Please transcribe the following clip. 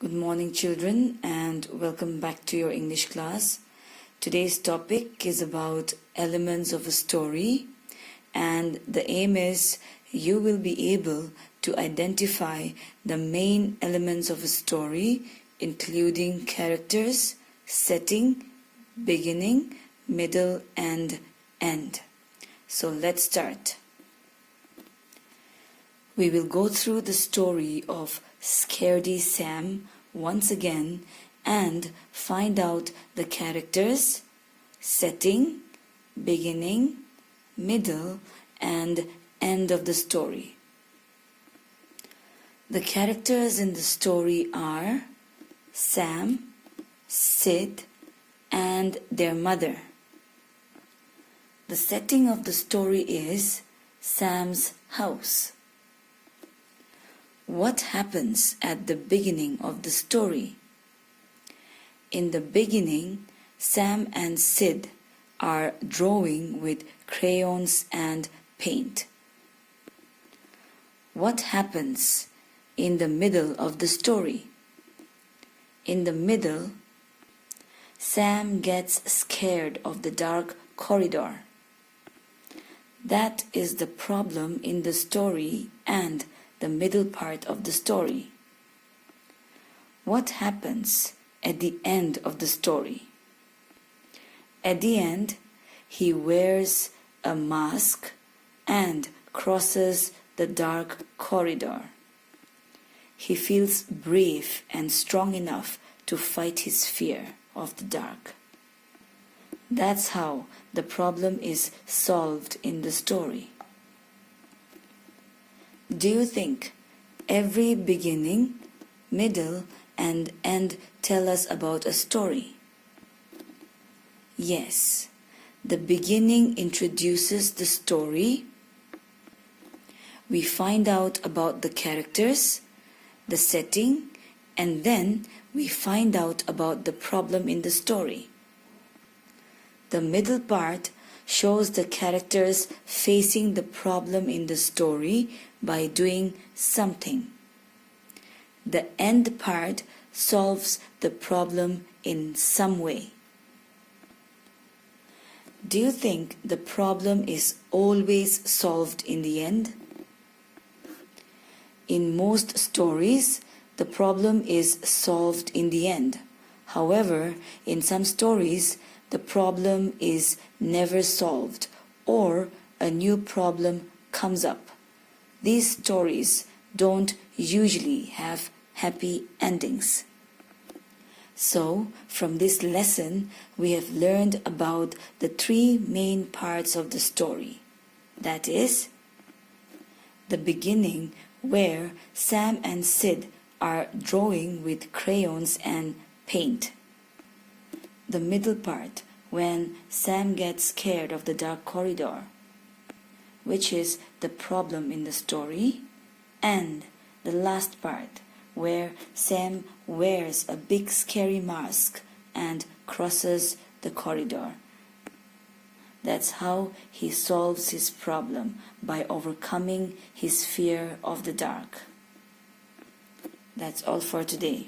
Good morning, children, and welcome back to your English class. Today's topic is about elements of a story, and the aim is you will be able to identify the main elements of a story, including characters, setting, beginning, middle, and end. So let's start. We will go through the story of Scaredy Sam once again and find out the characters, setting, beginning, middle, and end of the story. The characters in the story are Sam, Sid, and their mother. The setting of the story is Sam's house. What happens at the beginning of the story? In the beginning, Sam and Sid are drawing with crayons and paint. What happens in the middle of the story? In the middle, Sam gets scared of the dark corridor. That is the problem in the story and the middle part of the story. What happens at the end of the story? At the end, he wears a mask and crosses the dark corridor. He feels brave and strong enough to fight his fear of the dark. That's how the problem is solved in the story. Do you think every beginning, middle, and end tell us about a story? Yes, the beginning introduces the story. We find out about the characters, the setting, and then we find out about the problem in the story. The middle part shows the characters facing the problem in the story by doing something. The end part solves the problem in some way. Do you think the problem is always solved in the end? In most stories, the problem is solved in the end. However, in some stories, the problem is never solved or a new problem comes up. These stories don't usually have happy endings. So, from this lesson, we have learned about the three main parts of the story. That is, the beginning where Sam and Sid are drawing with crayons and paint. The middle part, when Sam gets scared of the dark corridor, which is the problem in the story, and the last part, where Sam wears a big scary mask and crosses the corridor. That's how he solves his problem, by overcoming his fear of the dark. That's all for today.